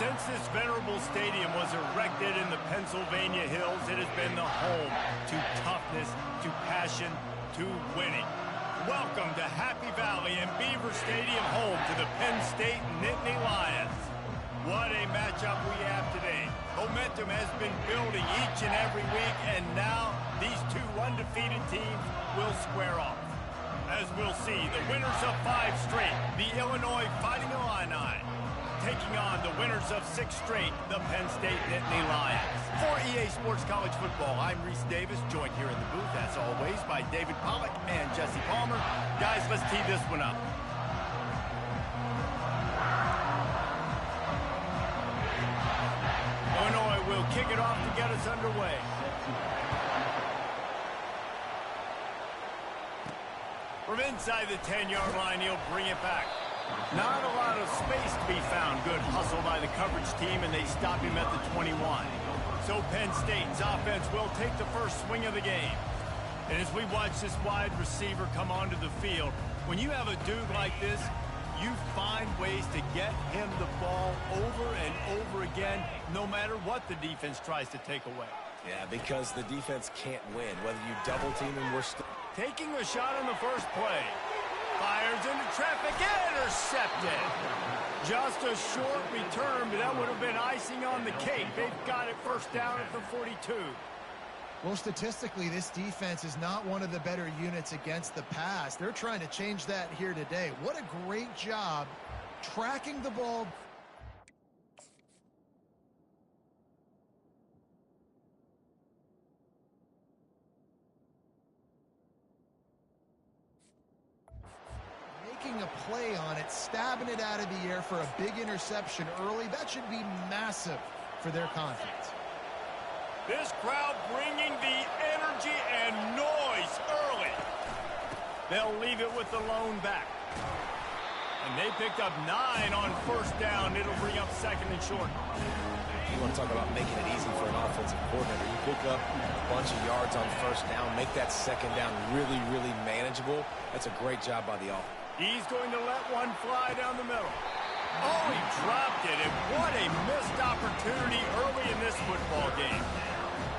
Since this venerable stadium was erected in the Pennsylvania hills, it has been the home to toughness, to passion, to winning. Welcome to Happy Valley and Beaver Stadium, home to the Penn State Nittany Lions. What a matchup we have today. Momentum has been building each and every week, and now these two undefeated teams will square off. As we'll see, the winners of 5 straight, the Illinois Fighting Illini, taking on the winners of 6 straight, the Penn State Nittany Lions. For EA Sports College Football, I'm Reese Davis, joined here in the booth, as always, by David Pollack and Jesse Palmer. Guys, let's tee this one up. Illinois will kick it off to get us underway. From inside the 10-yard line, he'll bring it back. Not a lot of space to be found. Good hustle by the coverage team, and they stop him at the 21. So Penn State's offense will take the first swing of the game. And as we watch this wide receiver come onto the field, when you have a dude like this, you find ways to get him the ball over and over again, no matter what the defense tries to take away. Yeah, because the defense can't win. Whether you double team him, we're still taking a shot on the first play. Fires into traffic, intercepted. Just a short return, but that would have been icing on the cake. They've got it first down at the 42. Well, statistically, this defense is not one of the better units against the pass. They're trying to change that here today. What a great job tracking the ball. Making a play on it, stabbing it out of the air for a big interception early. That should be massive for their confidence. This crowd bringing the energy and noise early. They'll leave it with the lone back. And they picked up 9 on first down. It'll bring up second and short. You want to talk about making it easy for an offensive coordinator. You pick up a bunch of yards on first down, make that second down really, really manageable. That's a great job by the offense. He's going to let one fly down the middle. Oh, he dropped it, and what a missed opportunity early in this football game.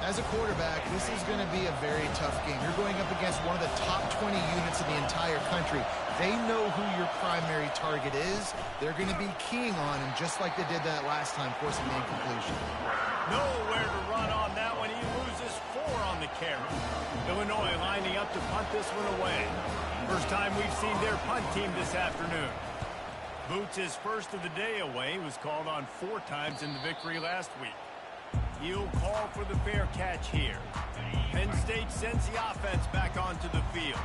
As a quarterback, this is going to be a very tough game. You're going up against one of the top 20 units in the entire country. They know who your primary target is. They're going to be keying on him, just like they did that last time, forcing the incompletion. Nowhere to run on that one. He loses 4 on the carry. Illinois lining up to punt this one away. First time we've seen their punt team this afternoon. Boots, his first of the day away, was called on 4 times in the victory last week. He'll call for the fair catch here. Penn State sends the offense back onto the field.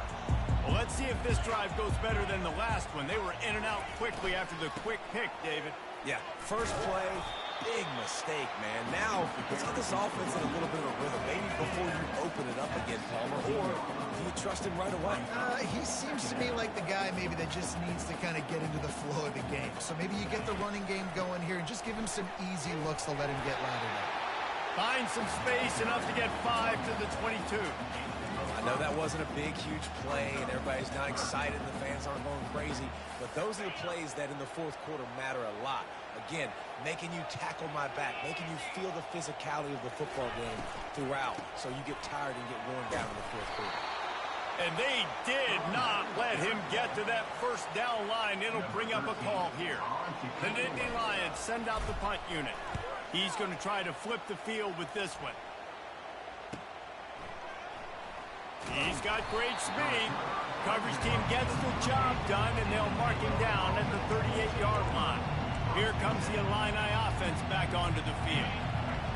Well, let's see if this drive goes better than the last one. They were in and out quickly after the quick pick, David. Yeah, first play, big mistake, man. Now, let's get this offense in a little bit of a rhythm. Maybe before you open it up again, Palmer, or do you trust him right away? He seems to me like the guy maybe that just needs to kind of get into the flow of the game. So maybe you get the running game going here and just give him some easy looks to let him get lathered up. Find some space, enough to get 5 to the 22. I know that wasn't a big, huge play, and everybody's not excited, and the fans aren't going crazy, but those are the plays that in the fourth quarter matter a lot. Again, making you tackle my back, making you feel the physicality of the football game throughout, so you get tired and get worn down in the fourth quarter. And they did not let him get to that first down line. It'll bring up a call here. The Nittany Lions send out the punt unit. He's going to try to flip the field with this one. He's got great speed. Coverage team gets the job done, and they'll mark him down at the 38-yard line. Here comes the Illini offense back onto the field.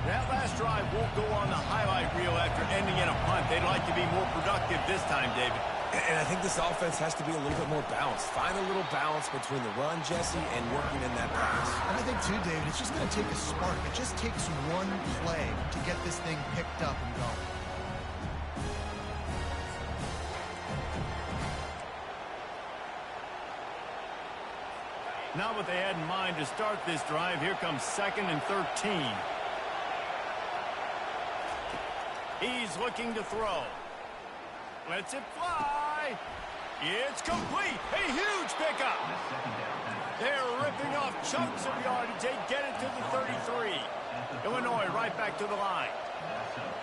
That last drive won't go on the highlight reel after ending in a punt. They'd like to be more productive this time, David. And I think this offense has to be a little bit more balanced. Find a little balance between the run, Jesse, and working in that pass. And I think, too, David, it's just going to take a spark. It just takes one play to get this thing picked up and going. Not what they had in mind to start this drive. Here comes 2nd and 13. He's looking to throw. Lets it fly. It's complete. A huge pickup. They're ripping off chunks of yardage. They get it to the 33. Illinois right back to the line.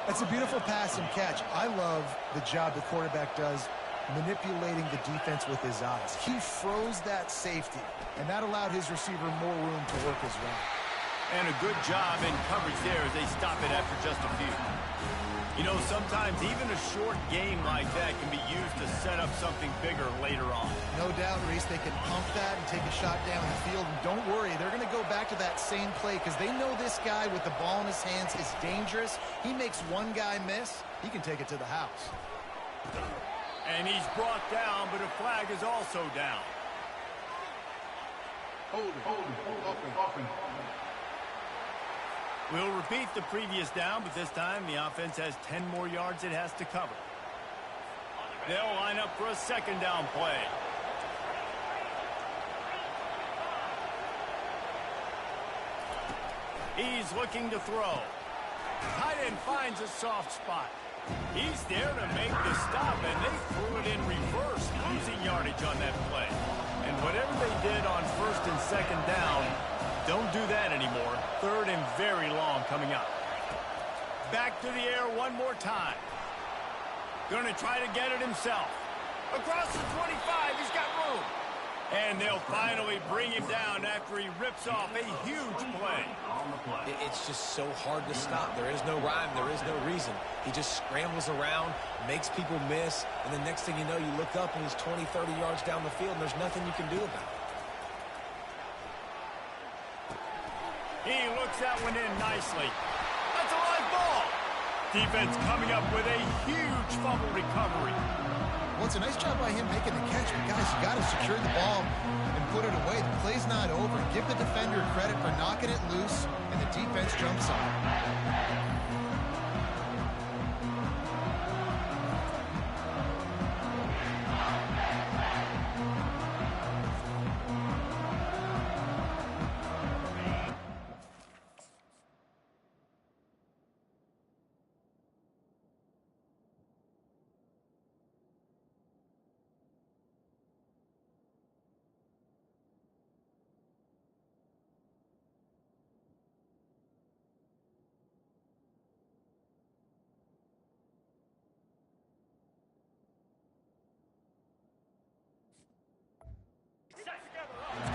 That's a beautiful pass and catch. I love the job the quarterback does manipulating the defense with his eyes. He froze that safety, and that allowed his receiver more room to work his route. And a good job in coverage there as they stop it after just a few. You know, sometimes even a short game like that can be used to set up something bigger later on. No doubt, Reese, they can pump that and take a shot down the field. And don't worry, they're going to go back to that same play because they know this guy with the ball in his hands is dangerous. He makes one guy miss, he can take it to the house. And he's brought down, but a flag is also down. Hold it. We'll repeat the previous down, but this time the offense has 10 more yards it has to cover. They'll line up for a second down play. He's looking to throw. Tight end finds a soft spot. He's there to make the stop, and they threw it in reverse, losing yardage on that play. And whatever they did on first and second down, don't do that anymore. Third and very long coming up. Back to the air one more time. Going to try to get it himself. Across the 25, he's got room. And they'll finally bring him down after he rips off a huge play. It's just so hard to stop. There is no rhyme. There is no reason. He just scrambles around, makes people miss, and the next thing you know, you look up and he's 20, 30 yards down the field, and there's nothing you can do about it. He looks that one in nicely. That's a live ball. Defense coming up with a huge fumble recovery. Well, it's a nice job by him making the catch, but guys, you got to secure the ball and put it away. The play's not over. Give the defender credit for knocking it loose, and the defense jumps on it.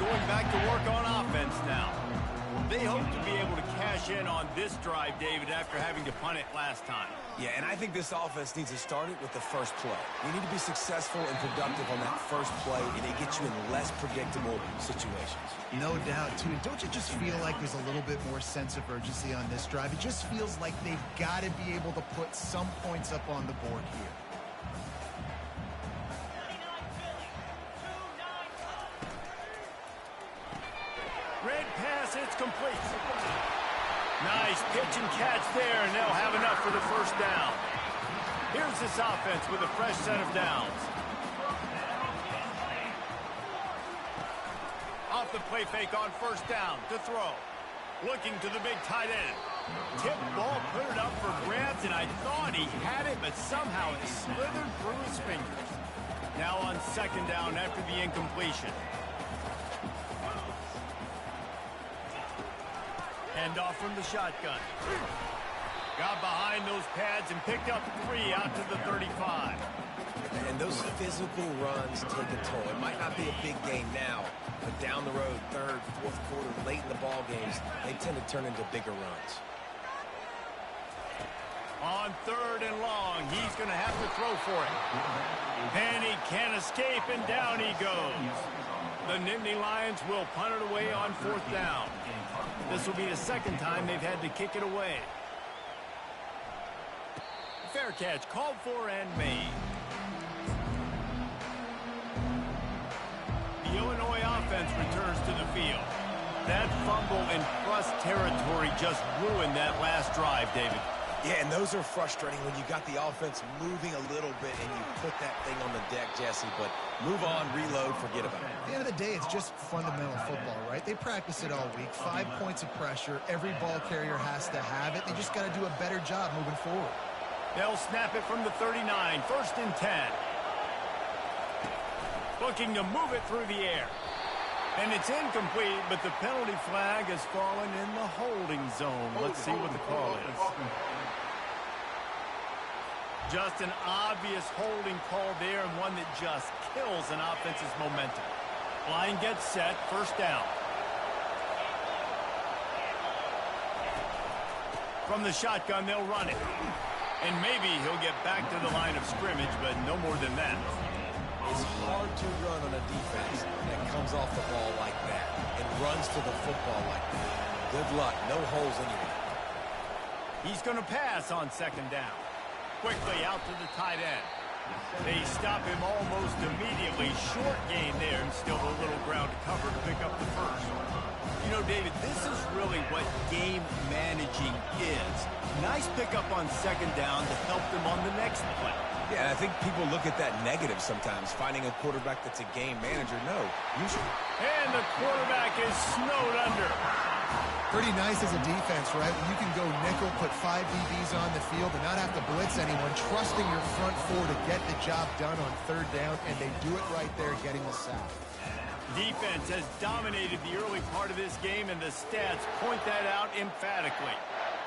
Going back to work on offense now. They hope to be able to cash in on this drive, David, after having to punt it last time. Yeah, and I think this offense needs to start it with the first play. You need to be successful and productive on that first play, and it gets you in less predictable situations. No doubt, too. Don't you just feel like there's a little bit more sense of urgency on this drive? It just feels like they've got to be able to put some points up on the board here. Red pass, it's complete. Nice pitch and catch there, and they'll have enough for the first down. Here's this offense with a fresh set of downs. Off the play fake on first down to throw. Looking to the big tight end. Tip ball, put it up for grabs, and I thought he had it, but somehow it slithered through his fingers. Now on second down after the incompletion. Hand off from the shotgun. Got behind those pads and picked up 3 out to the 35. And those physical runs take a toll. It might not be a big game now, but down the road, third, fourth quarter, late in the ball games, they tend to turn into bigger runs. On third and long, he's going to have to throw for it. And he can't escape, and down he goes. The Nittany Lions will punt it away on fourth down. This will be the second time they've had to kick it away. Fair catch called for and made. The Illinois offense returns to the field. That fumble in plus territory just ruined that last drive, David. Yeah, and those are frustrating when you got the offense moving a little bit and you put that thing on the deck, Jesse. But move on, reload, forget about it. At the end of the day, it's just fundamental football, right? They practice it all week. 5 points of pressure. Every ball carrier has to have it. They just got to do a better job moving forward. They'll snap it from the 39, first and 10. Looking to move it through the air. And it's incomplete, but the penalty flag has fallen in the holding zone. Let's see what the call is. Just an obvious holding call there, and one that just kills an offense's momentum. Line gets set, first down. From the shotgun, they'll run it. And maybe he'll get back to the line of scrimmage, but no more than that. It's hard to run on a defense that comes off the ball like that and runs to the football like that. Good luck. No holes anywhere. He's going to pass on second down. Quickly out to the tight end. They stop him almost immediately. Short gain there, and still a little ground to cover to pick up the first. You know, David, this is really what game managing is. Nice pickup on second down to help them on the next play. Yeah, I think people look at that negative sometimes, finding a quarterback that's a game manager. No, usually. And the quarterback is snowed under. Pretty nice as a defense, right? When you can go nickel, put 5 DBs on the field, and not have to blitz anyone, trusting your front four to get the job done on third down, and they do it right there, getting the sack. Defense has dominated the early part of this game, and the stats point that out emphatically.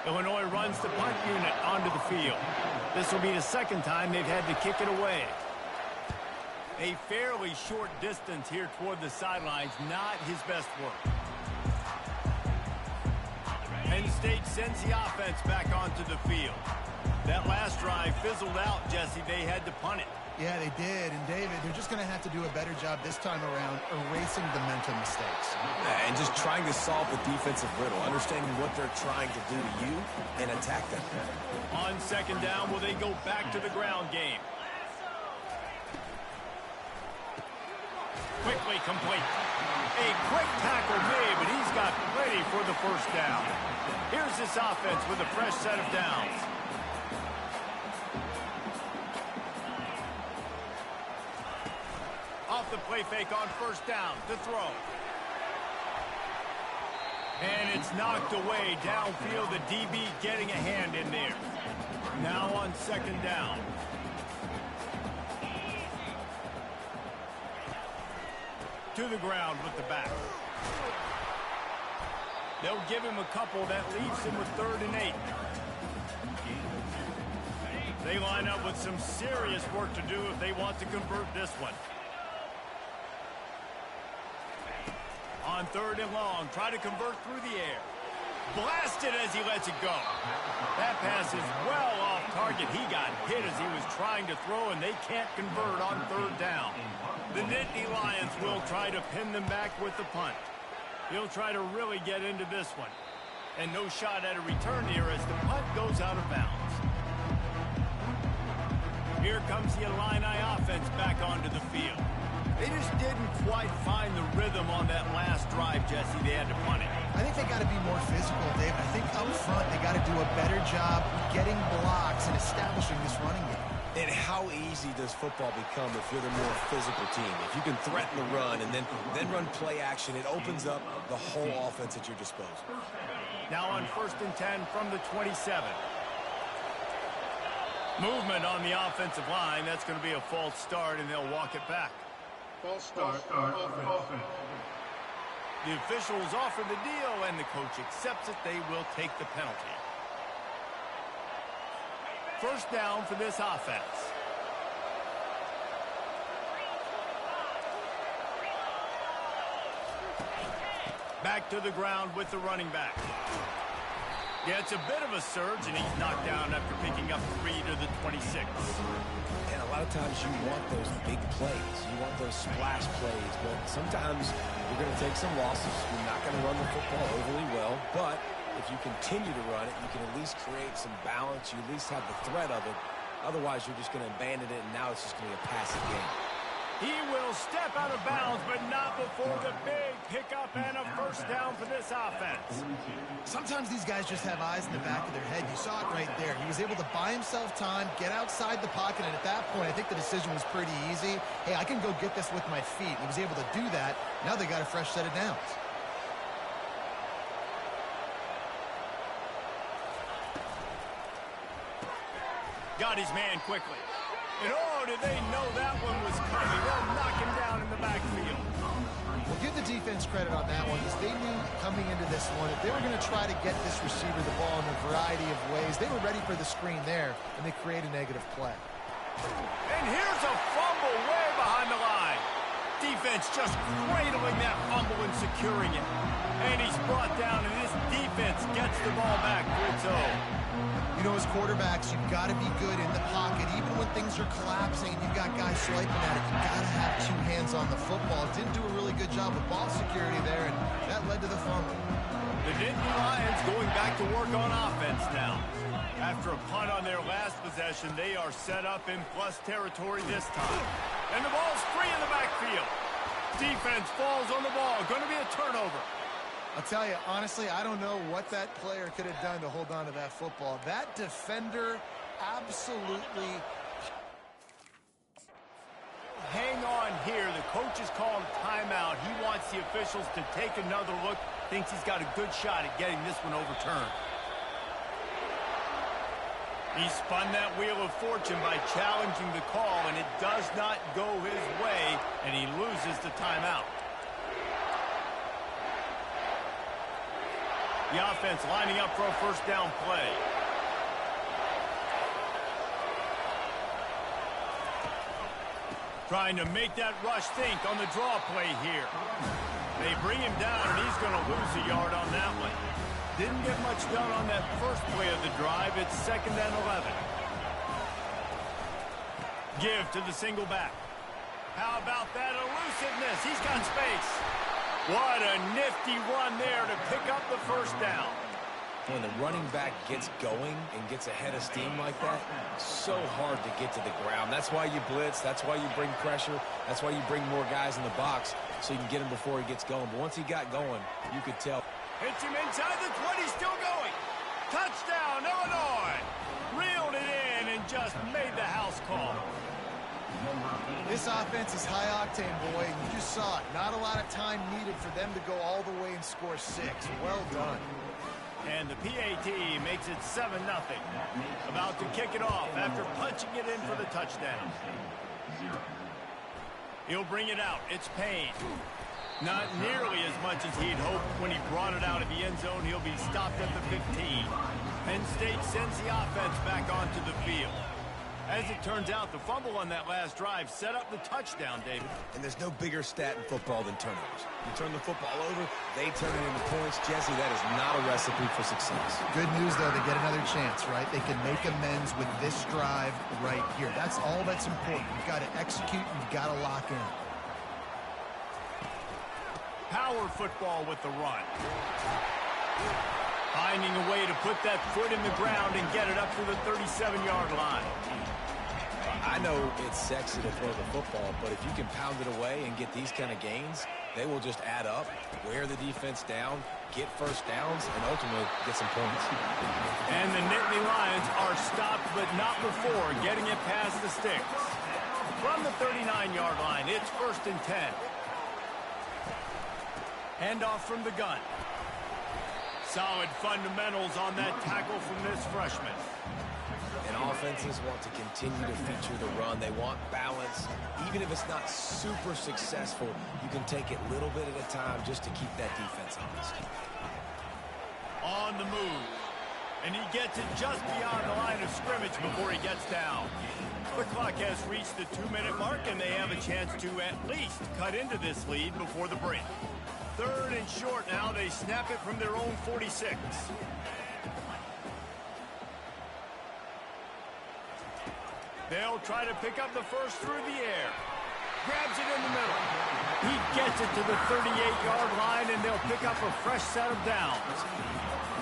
Illinois runs the punt unit onto the field. This will be the second time they've had to kick it away. A fairly short distance here toward the sidelines, not his best work. Penn State sends the offense back onto the field. That last drive fizzled out, Jesse. They had to punt it. Yeah, they did. And, David, they're just going to have to do a better job this time around erasing the mental mistakes. And just trying to solve the defensive riddle, understanding what they're trying to do to you and attack them. On second down, will they go back to the ground game? Quickly complete. A quick tackle made, but he's got plenty for the first down. Here's this offense with a fresh set of downs. Off the play fake on first down to throw. And it's knocked away downfield. The DB getting a hand in there. Now on second down. To the ground with the back. They'll give him a couple. That leaves him with 3rd and 8. They line up with some serious work to do if they want to convert this one. On 3rd and long, try to convert through the air. Blasted as he lets it go. That pass is well off target. He got hit as he was trying to throw, and they can't convert on 3rd down. The Nittany Lions will try to pin them back with the punt. He'll try to really get into this one. And no shot at a return here as the punt goes out of bounds. Here comes the Illini offense back onto the field. They just didn't quite find the rhythm on that last drive, Jesse. They had to punt it. I think they got to be more physical, David. I think up front they got to do a better job getting blocks and establishing this running game. And how easy does football become if you're the more physical team? If you can threaten the run and then run play action, it opens up the whole offense at your disposal. Now on 1st and 10 from the 27. Movement on the offensive line. That's going to be a false start, and they'll walk it back. False start. Offense. The officials offer the deal, and the coach accepts it. They will take the penalty. First down for this offense. Back to the ground with the running back. Yeah, it's a bit of a surge, and he's knocked down after picking up 3 to the 26. And a lot of times you want those big plays. You want those splash plays, but sometimes you're going to take some losses. You're not going to run the football overly well, but if you continue to run it, you can at least create some balance. You at least have the threat of it. Otherwise, you're just going to abandon it, and now it's just going to be a passive game. He will step out of bounds, but not before the big pickup and a first down for this offense. Sometimes these guys just have eyes in the back of their head. You saw it right there. He was able to buy himself time, get outside the pocket, and at that point, I think the decision was pretty easy. Hey, I can go get this with my feet. He was able to do that. Now they got a fresh set of downs. Got his man quickly. And oh, did they know that one was coming. They'll knock him down in the backfield. Well, give the defense credit on that one, because they knew coming into this one that they were going to try to get this receiver the ball in a variety of ways. They were ready for the screen there, and they create a negative play. And here's a fumble way behind the line. Defense just cradling that fumble and securing it. And he's brought down, and this defense gets the ball back for its own. You know, as quarterbacks, you've got to be good in the pocket. Even when things are collapsing and you've got guys swiping at it, you've got to have two hands on the football. Didn't do a really good job with ball security there, and that led to the fumble. The Nittany Lions going back to work on offense now. After a punt on their last possession, they are set up in plus territory this time. And the ball's free in the backfield. Defense falls on the ball. Going to be a turnover. I'll tell you, honestly, I don't know what that player could have done to hold on to that football. That defender absolutely... Hang on here. The coach is calling timeout. He wants the officials to take another look. Thinks he's got a good shot at getting this one overturned. He spun that wheel of fortune by challenging the call, and it does not go his way, and he loses the timeout. The offense lining up for a first down play. Trying to make that rush think on the draw play here. They bring him down, and he's going to lose a yard on that one. Didn't get much done on that first play of the drive. It's 2nd and 11. Give to the single back. How about that elusiveness? He's got space. What a nifty run there to pick up the first down. When the running back gets going and gets ahead of steam like that, so hard to get to the ground. That's why you blitz. That's why you bring pressure. That's why you bring more guys in the box so you can get him before he gets going. But once he got going, you could tell. Hits him inside the 20, still going. Touchdown, Illinois. Reeled it in and just made the house call. This offense is high octane, boy. You just saw it. Not a lot of time needed for them to go all the way and score 6. Well done. And the PAT makes it 7-0. About to kick it off after punching it in for the touchdown. He'll bring it out. It's Payne. Not nearly as much as he'd hoped when he brought it out of the end zone. He'll be stopped at the 15. Penn State sends the offense back onto the field. As it turns out, the fumble on that last drive set up the touchdown, David. And there's no bigger stat in football than turnovers. You turn the football over, they turn it into points. Jesse, that is not a recipe for success. Good news, though, they get another chance, right? They can make amends with this drive right here. That's all that's important. You've got to execute, you've got to lock in. Power football with the run. Finding a way to put that foot in the ground and get it up to the 37-yard line. I know it's sexy to throw the football, but if you can pound it away and get these kind of gains, they will just add up, wear the defense down, get first downs, and ultimately get some points. And the Nittany Lions are stopped, but not before getting it past the sticks. From the 39-yard line, it's 1st and 10. Handoff from the gun. Solid fundamentals on that tackle from this freshman. And offenses want to continue to feature the run. They want balance. Even if it's not super successful, you can take it little bit at a time just to keep that defense honest. On the move. And he gets it just beyond the line of scrimmage before he gets down. The clock has reached the 2-minute mark, and they have a chance to at least cut into this lead before the break. 3rd and short now. They snap it from their own 46. They'll try to pick up the first through the air. Grabs it in the middle. He gets it to the 38-yard line, and they'll pick up a fresh set of downs.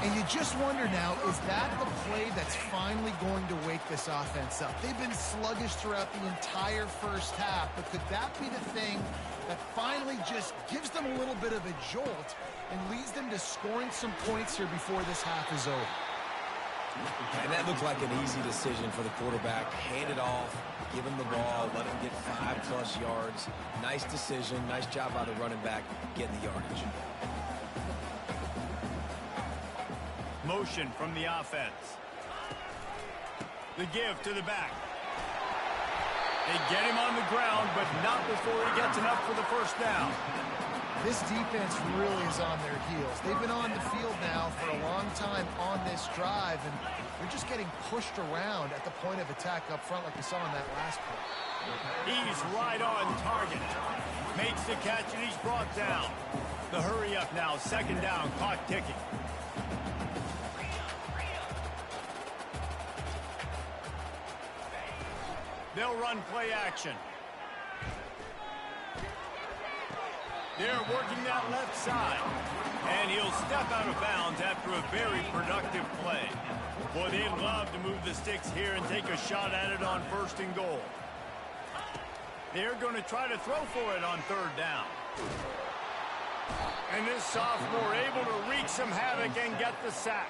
And you just wonder now, is that the play that's finally going to wake this offense up? They've been sluggish throughout the entire first half, but could that be the thing that finally just gives them a little bit of a jolt and leads them to scoring some points here before this half is over? And that looked like an easy decision for the quarterback. Hand it off, give him the ball, let him get 5+ yards. Nice decision. Nice job by the running back getting the yardage. Motion from the offense. The give to the back. They get him on the ground, but not before he gets enough for the first down. This defense really is on their heels. They've been on the field now for a long time on this drive, and they're just getting pushed around at the point of attack up front like we saw in that last play. He's right on target. Makes the catch, and he's brought down. The hurry up now, second down, clock ticking. They'll run play action. They're working that left side. And he'll step out of bounds after a very productive play. Boy, they'd love to move the sticks here and take a shot at it on 1st and goal. They're going to try to throw for it on 3rd down. And this sophomore able to wreak some havoc and get the sack.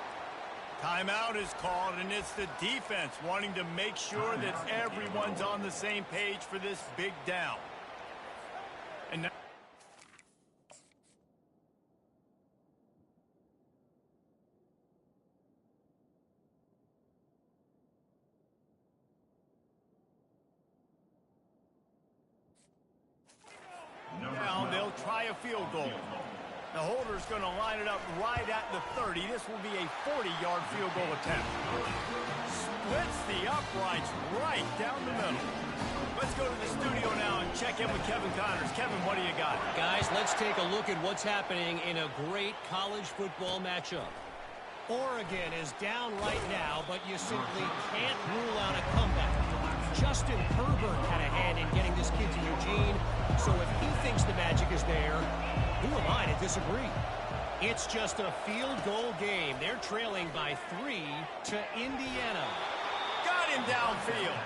Timeout is called, and it's the defense wanting to make sure that everyone's on the same page for this big down. And now they'll try a field goal. The holder's going to line it up right at the 30. This will be a 40-yard field goal attempt. Splits the uprights right down the middle. Let's go to the studio now and check in with Kevin Connors. Kevin, what do you got? Guys, let's take a look at what's happening in a great college football matchup. Oregon is down right now, but you simply can't rule out a comeback. Justin Herbert had a hand in getting this kid to Eugene, so if he thinks the magic is there, who am I to disagree? It's just a field goal game. They're trailing by 3 to Indiana. Got him downfield.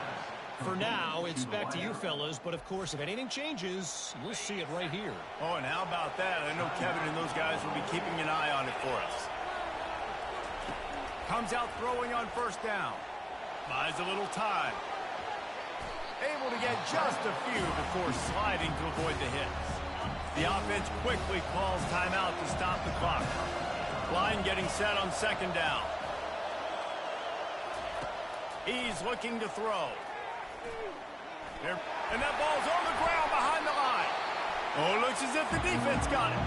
For now, it's back to you fellas, but of course, if anything changes, we'll see it right here. Oh, and how about that? I know Kevin and those guys will be keeping an eye on it for us. Comes out throwing on 1st down. Buys a little time. Able to get just a few before sliding to avoid the hits. The offense quickly calls timeout to stop the clock. Line getting set on 2nd down. He's looking to throw. And that ball's on the ground behind the line. Oh, looks as if the defense got it.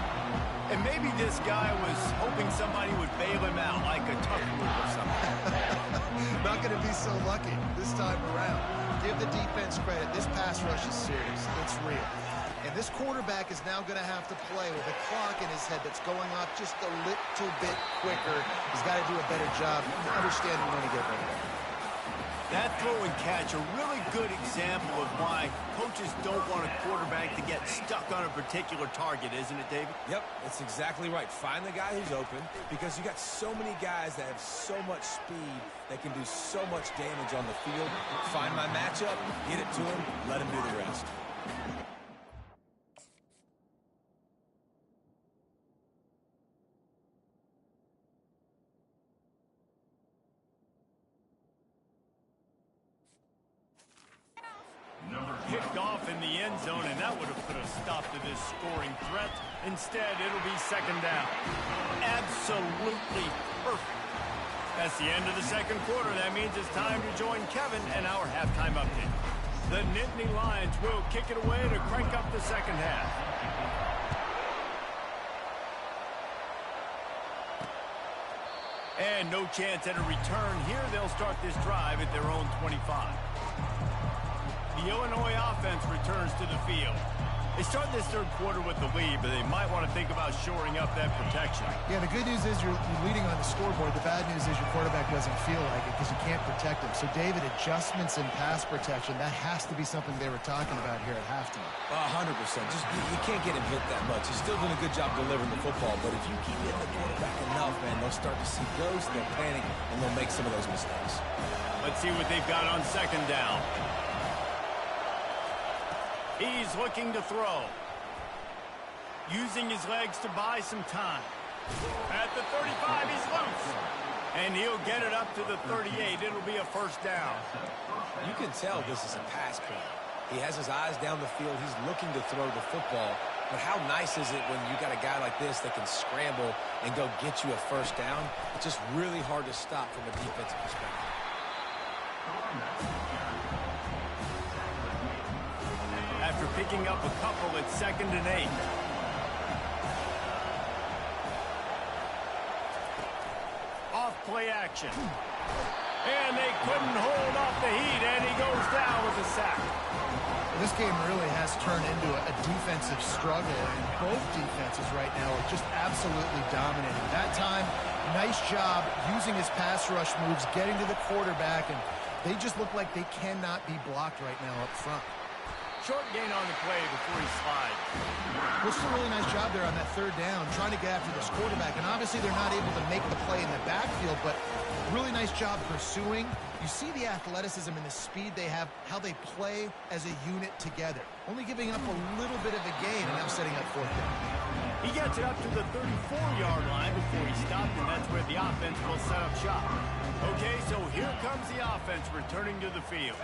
And maybe this guy was hoping somebody would bail him out like a tough move or something. Not going to be so lucky this time around. Give the defense credit. This pass rush is serious. It's real. And this quarterback is now going to have to play with a clock in his head that's going off just a little bit quicker. He's got to do a better job understanding when to get ready. That throw and catch, a really good example of why coaches don't want a quarterback to get stuck on a particular target, isn't it, David? Yep, that's exactly right. Find the guy who's open, because you got so many guys that have so much speed that can do so much damage on the field. Find my matchup, get it to him, let him do the rest. Kicked off in the end zone, and that would have put a stop to this scoring threat. Instead, it'll be 2nd down. Absolutely perfect. That's the end of the 2nd quarter. That means it's time to join Kevin and our halftime update. The Nittany Lions will kick it away to crank up the 2nd half. And no chance at a return here. They'll start this drive at their own 25. The Illinois offense returns to the field. They start this 3rd quarter with the lead, but they might want to think about shoring up that protection. Yeah, the good news is you're leading on the scoreboard. The bad news is your quarterback doesn't feel like it because you can't protect him. So, David, adjustments in pass protection, that has to be something they were talking about here at halftime. 100%. Just you can't get him hit that much. He's still doing a good job delivering the football, but if you keep hitting the quarterback enough, man, they'll start to see ghosts, they'll panic, and they'll make some of those mistakes. Let's see what they've got on 2nd down. He's looking to throw. Using his legs to buy some time. At the 35, he's loose. And he'll get it up to the 38. It'll be a 1st down. You can tell this is a pass play. He has his eyes down the field. He's looking to throw the football. But how nice is it when you got a guy like this that can scramble and go get you a 1st down? It's just really hard to stop from a defensive perspective. After picking up a couple at 2nd and 8. play action. And they couldn't hold off the heat, and he goes down with a sack. This game really has turned into a defensive struggle, and both defenses right now are just absolutely dominating. That time, nice job using his pass rush moves, getting to the quarterback, and they just look like they cannot be blocked right now up front. Short gain on the play before he slides. Which is a really nice job there on that third down, trying to get after this quarterback. And obviously they're not able to make the play in the backfield, but really nice job pursuing. You see the athleticism and the speed they have, how they play as a unit together. Only giving up a little bit of a gain, and now setting up fourth down. He gets it up to the 34-yard line before he stopped, and that's where the offense will set up shop. Okay, so here comes the offense returning to the field.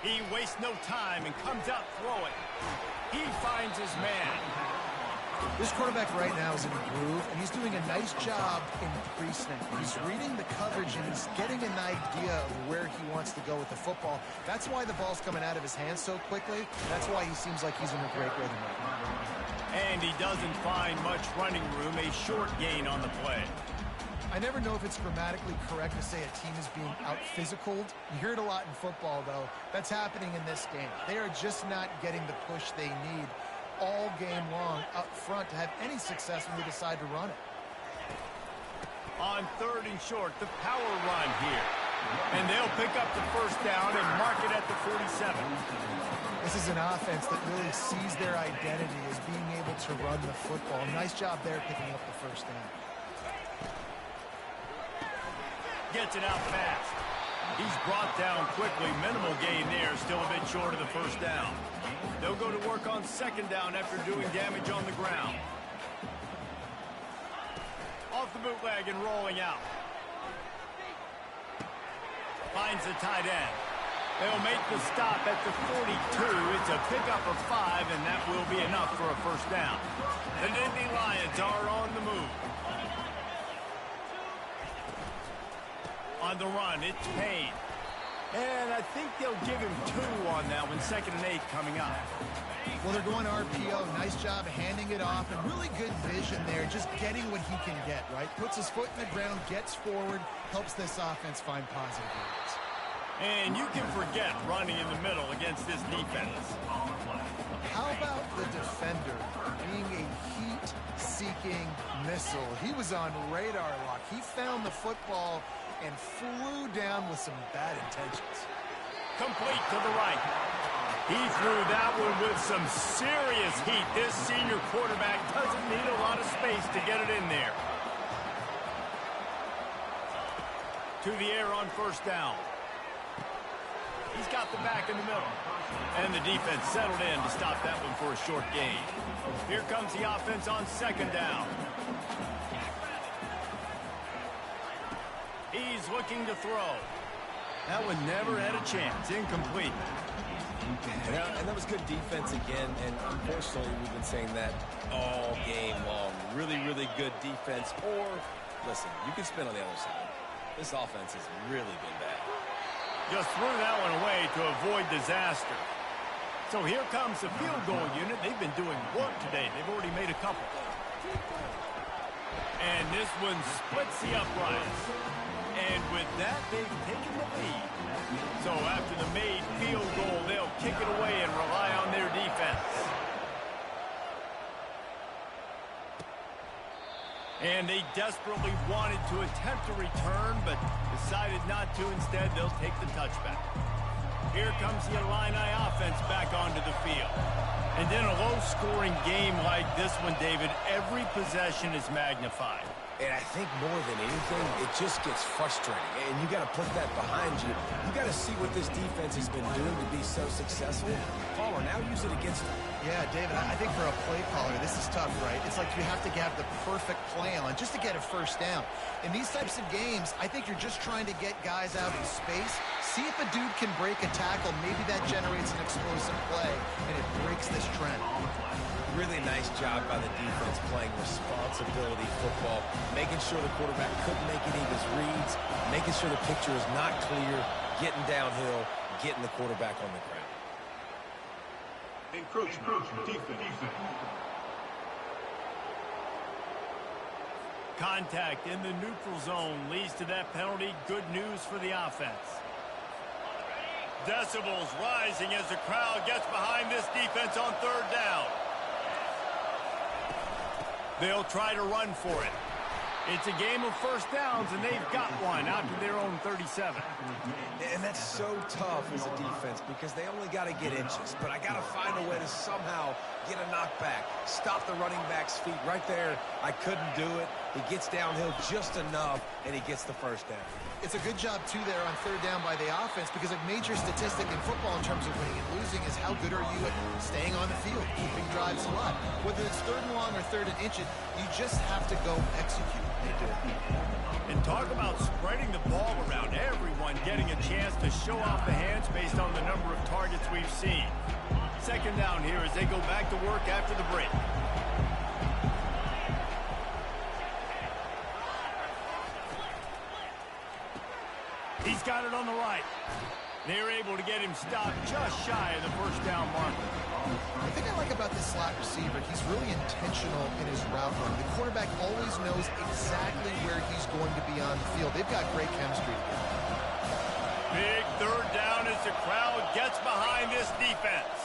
He wastes no time and comes out throwing. He finds his man. This quarterback right now is in a groove, and he's doing a nice job in pre-snap. He's reading the coverage, and he's getting an idea of where he wants to go with the football. That's why the ball's coming out of his hands so quickly. That's why he seems like he's in a great rhythm right now. And he doesn't find much running room, a short gain on the play. I never know if it's grammatically correct to say a team is being out-physicaled. You hear it a lot in football, though. That's happening in this game. They are just not getting the push they need all game long up front to have any success when they decide to run it. On third and short, the power run here. And they'll pick up the first down and mark it at the 47. This is an offense that really sees their identity as being able to run the football. Nice job there picking up the first down. Gets it out fast. He's brought down quickly. Minimal gain there. Still a bit short of the first down. They'll go to work on second down after doing damage on the ground. Off the bootleg and rolling out. Finds the tight end. They'll make the stop at the 42. It's a pickup of 5, and that will be enough for a first down. The Nittany Lions are on the move. On the run, it's Payne. And I think they'll give him 2 on that one. Second and 8 coming up. Well, they're going RPO. Nice job handing it off, and really good vision there, just getting what he can get, right? Puts his foot in the ground, gets forward, helps this offense find positive yards. And you can forget running in the middle against this defense. How about the defender being a heat-seeking missile? He was on radar lock. He found the football and flew down with some bad intentions. Complete to the right. He threw that one with some serious heat. This senior quarterback doesn't need a lot of space to get it in there. To the air on first down. He's got the back in the middle. And the defense settled in to stop that one for a short gain. Here comes the offense on second down. He's looking to throw. That one never had a chance. Incomplete. And that was good defense again, and unfortunately we've been saying that all game long. Really, really good defense. Or, listen, you can spin on the other side. This offense has really been bad. Just threw that one away to avoid disaster. So here comes the field goal unit. They've been doing work today. They've already made a couple. And this one splits the uprights. And with that, they've taken the lead. So after the made field goal, they'll kick it away and rely on their defense. And they desperately wanted to attempt a return, but decided not to. Instead, they'll take the touchback. Here comes the Illini offense back onto the field. And in a low-scoring game like this one, David, every possession is magnified. And I think more than anything, it just gets frustrating. And you got to put that behind you. You got to see what this defense has been doing to be so successful. Caller, now use it against them. Yeah, David, I think for a play caller, this is tough, right? It's like you have to have the perfect play on just to get a first down. In these types of games, I think you're just trying to get guys out in space. See if a dude can break a tackle. Maybe that generates an explosive play, and it breaks this trend. Really nice job by the defense playing responsibility football, making sure the quarterback couldn't make any of his reads, making sure the picture is not clear, getting downhill, getting the quarterback on the ground. Encroachment. Defense. Contact in the neutral zone leads to that penalty. Good news for the offense. Decibels rising as the crowd gets behind this defense on third down. They'll try to run for it. It's a game of first downs, and they've got one out to their own 37. And that's so tough as a defense because they only got to get inches. But I got to find a way to somehow get a knockback, stop the running back's feet right there. I couldn't do it. He gets downhill just enough, and he gets the first down. It's a good job, too, there on third down by the offense because a major statistic in football in terms of winning and losing is how good are you at staying on the field, keeping drives alive. Whether it's third and long or third and inches, you just have to go execute. They do it. And talk about spreading the ball around, everyone getting a chance to show off the hands based on the number of targets we've seen. Second down here as they go back to work after the break. He's got it on the right. They're able to get him stopped just shy of the first down marker. The thing I like about this slot receiver, he's really intentional in his route run. The quarterback always knows exactly where he's going to be on the field. They've got great chemistry. Big third down as the crowd gets behind this defense.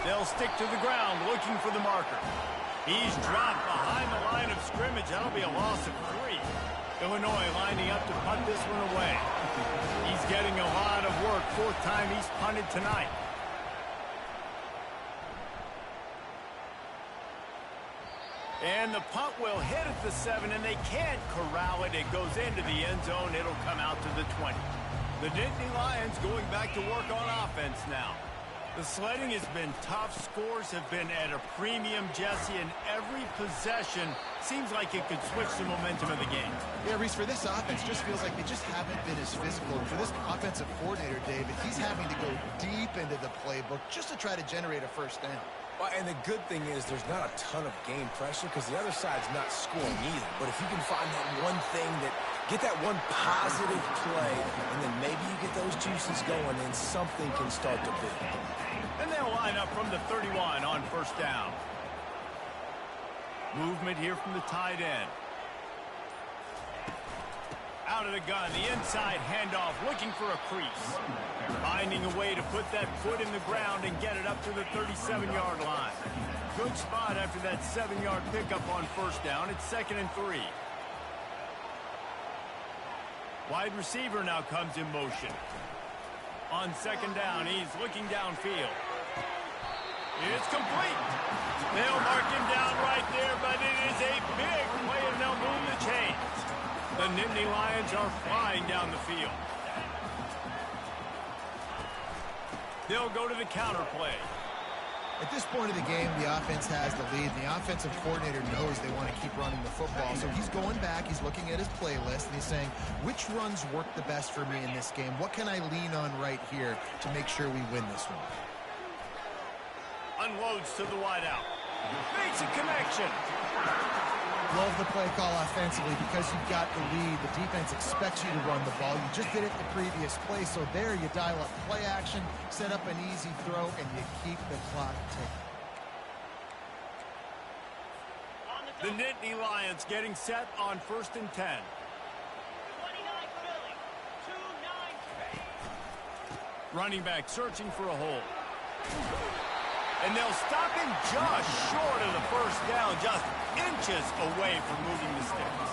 They'll stick to the ground looking for the marker. He's dropped behind the line of scrimmage. That'll be a loss of 3. Illinois lining up to punt this one away. He's getting a lot of work. 4th time he's punted tonight. And the punt will hit at the 7, and they can't corral it. It goes into the end zone. It'll come out to the 20. The Nittany Lions going back to work on offense now. The sledding has been tough. Scores have been at a premium, Jesse, and every possession seems like it could switch the momentum of the game. Yeah, Reese, for this offense, just feels like they just haven't been as physical. And for this offensive coordinator, David, he's having to go deep into the playbook just to try to generate a first down. Well, and the good thing is there's not a ton of game pressure because the other side's not scoring either. But if you can find that one thing that get that one positive play, and then maybe you get those juices going, and something can start to build. And they'll line up from the 31 on first down. Movement here from the tight end. Out of the gun, the inside handoff, looking for a crease. Finding a way to put that foot in the ground and get it up to the 37-yard line. Good spot after that 7-yard pickup on first down. It's 2nd and 3. Wide receiver now comes in motion. On 2nd down, he's looking downfield. It's complete. They'll mark him down right there, but it is a big play, and they'll move the chains. The Nittany Lions are flying down the field. They'll go to the counter play. At this point of the game, the offense has the lead. The offensive coordinator knows they want to keep running the football. So he's going back, he's looking at his playlist, and he's saying, which runs work the best for me in this game? What can I lean on right here to make sure we win this one? Unloads to the wideout. Makes a connection. Love the play call offensively because you've got the lead. The defense expects you to run the ball. You just did it the previous play, so there you dial up play action, set up an easy throw, and you keep the clock ticking. The Nittany Lions getting set on 1st and 10. Running back searching for a hole. And they'll stop him just short of the first down, just inches away from moving the sticks.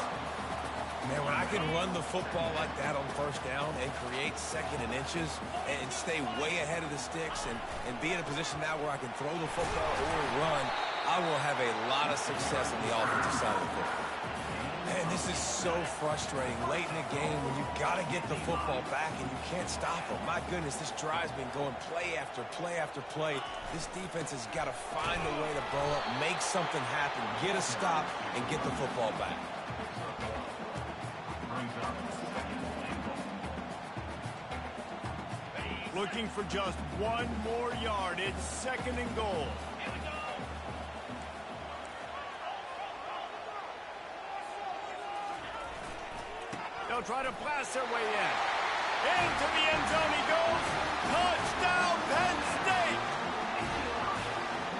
Man, when I can run the football like that on first down and create 2nd and inches and stay way ahead of the sticks and be in a position now where I can throw the football or run, I will have a lot of success on the offensive side of the football. Man, this is so frustrating late in the game when you've got to get the football back and you can't stop them. My goodness, this drive's been going play after play after play. This defense has got to find a way to blow up, make something happen, get a stop, and get the football back. Looking for just one more yard. It's 2nd and goal. They'll try to blast their way in. Into the end zone he goes. Touchdown, Penn State!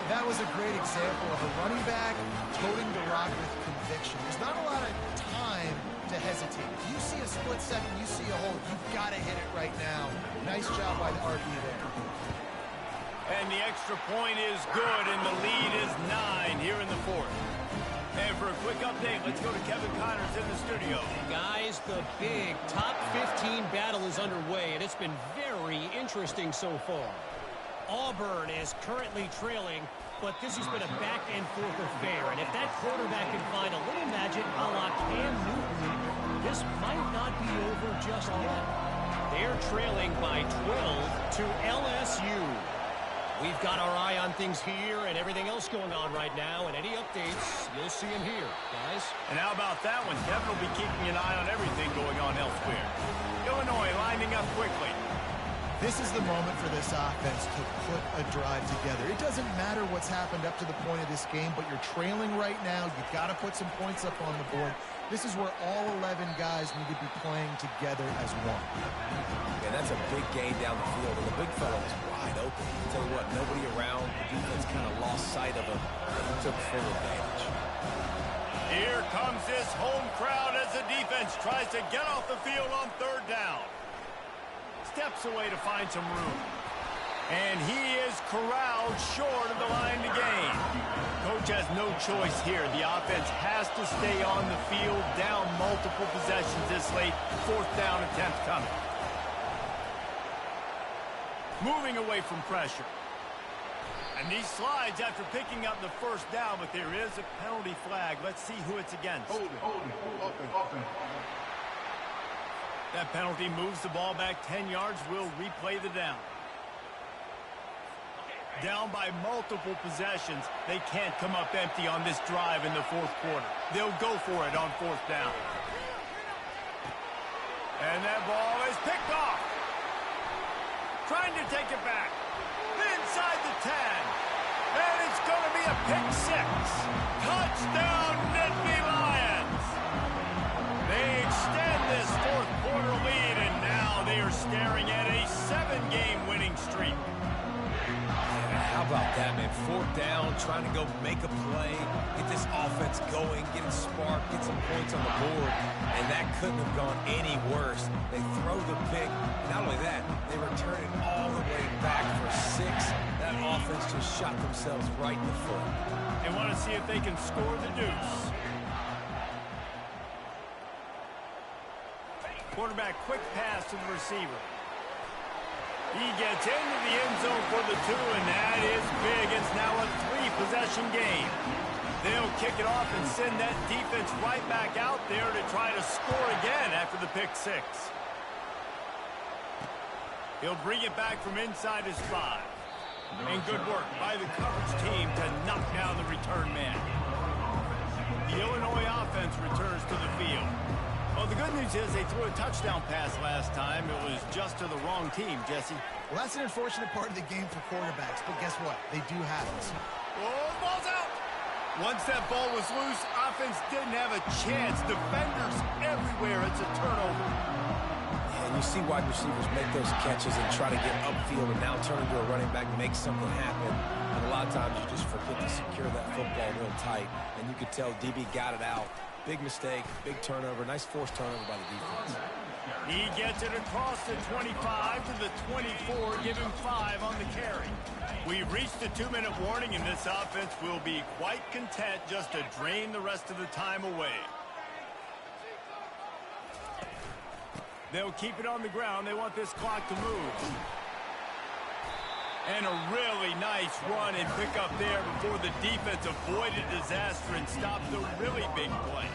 That was a great great example of a running back toting the rock with conviction. There's not a lot of time to hesitate. If you see a split second, you see a hole, you've got to hit it right now. Nice job by the RB there. And the extra point is good, and the lead is 9 here in the fourth. And for a quick update, let's go to Kevin Connors in the studio. Guys, the big top 15 battle is underway, and it's been very interesting so far. Auburn is currently trailing, but this has been a back-and-forth affair. And if that quarterback can find a little magic a la Cam Newton, this might not be over just yet. They're trailing by 12 to LSU. We've got our eye on things here and everything else going on right now, and any updates, you'll see them here, guys. And how about that one? Kevin will be keeping an eye on everything going on elsewhere. Illinois lining up quickly. This is the moment for this offense to put a drive together. It doesn't matter what's happened up to the point of this game, but you're trailing right now. You've got to put some points up on the board. This is where all 11 guys need to be playing together as one. Yeah, that's a big gain down the field, and the big fella is wide open. I'll tell you what, nobody around. The defense kind of lost sight of him, and he took full advantage. Here comes this home crowd as the defense tries to get off the field on third down. Steps away to find some room. And he is corralled short of the line to gain. Coach has no choice here. The offense has to stay on the field, down multiple possessions this late. Fourth down attempt coming. Moving away from pressure. And he slides after picking up the first down, but there is a penalty flag. Let's see who it's against. Hold it. That penalty moves the ball back 10 yards. We'll replay the down. Down by multiple possessions. They can't come up empty on this drive in the fourth quarter. They'll go for it on fourth down. And that ball is picked off. Trying to take it back. Inside the 10. And it's going to be a pick six. Touchdown, Nittany Lions. They extend this fourth quarter lead, and now they are staring at a 7-game winning streak. How about that, man? Fourth down, trying to go make a play, get this offense going, get it sparked, get some points on the board, and that couldn't have gone any worse. They throw the pick. Not only that, they return it all the way back for 6. That offense just shot themselves right in the foot. They want to see if they can score the deuce. Quarterback quick pass to the receiver. He gets into the end zone for the 2, and that is big. It's now a 3-possession game. They'll kick it off and send that defense right back out there to try to score again after the pick 6. He'll bring it back from inside his 5. And good work by the coverage team to knock down the return man. The Illinois offense returns to the field. Well, the good news is they threw a touchdown pass last time. It was just to the wrong team, Jesse. Well, that's an unfortunate part of the game for quarterbacks, but guess what? They do have it. Oh, the ball's out. Once that ball was loose, offense didn't have a chance. Defenders everywhere. It's a turnover. And you see wide receivers make those catches and try to get upfield and now turn into a running back and make something happen. And a lot of times you just forget to secure that football real tight. And you could tell DB got it out. Big mistake, big turnover, nice forced turnover by the defense. He gets it across the 25 to the 24, give him 5 on the carry. We've reached the 2-minute warning, and this offense will be quite content just to drain the rest of the time away. They'll keep it on the ground. They want this clock to move. And a really nice run and pick up there before the defense avoided disaster and stopped the really big play.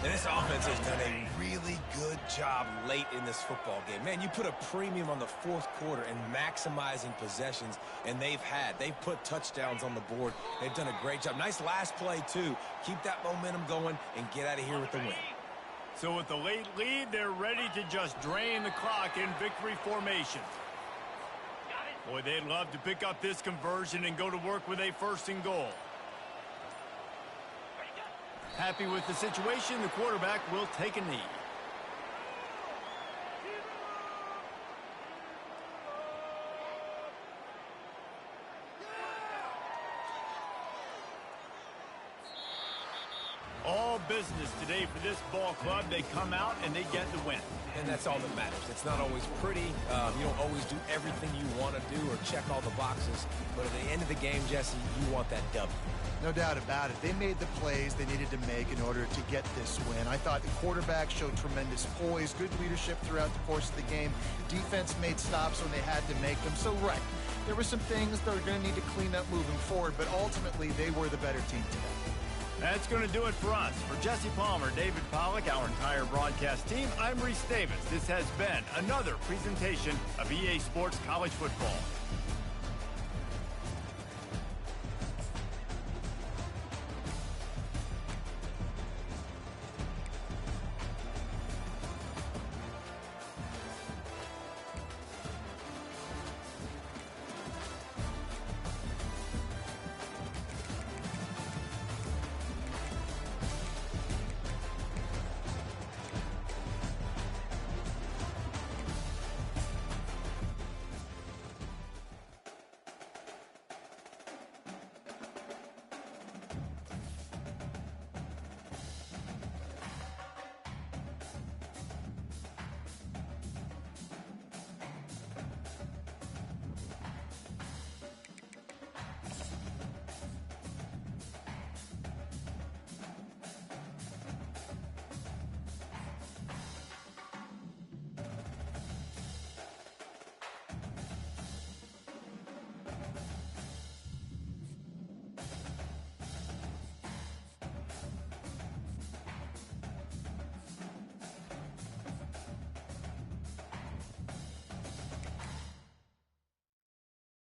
And this offense has done a really good job late in this football game. Man, you put a premium on the fourth quarter and maximizing possessions, and they've put touchdowns on the board. They've done a great job. Nice last play, too. Keep that momentum going and get out of here with the win. So with the late lead, they're ready to just drain the clock in victory formation. Boy, they'd love to pick up this conversion and go to work with a 1st and goal. Happy with the situation, the quarterback will take a knee. business today for this ball club. They come out and they get the win. And that's all that matters. It's not always pretty. You don't always do everything you want to do or check all the boxes. But at the end of the game, Jesse, you want that W. No doubt about it. They made the plays they needed to make in order to get this win. I thought the quarterback showed tremendous poise, good leadership throughout the course of the game. Defense made stops when they had to make them. So, right, there were some things they're going to need to clean up moving forward, but ultimately they were the better team today. That's going to do it for us. For Jesse Palmer, David Pollack, our entire broadcast team, I'm Reese Davis. This has been another presentation of EA Sports College Football.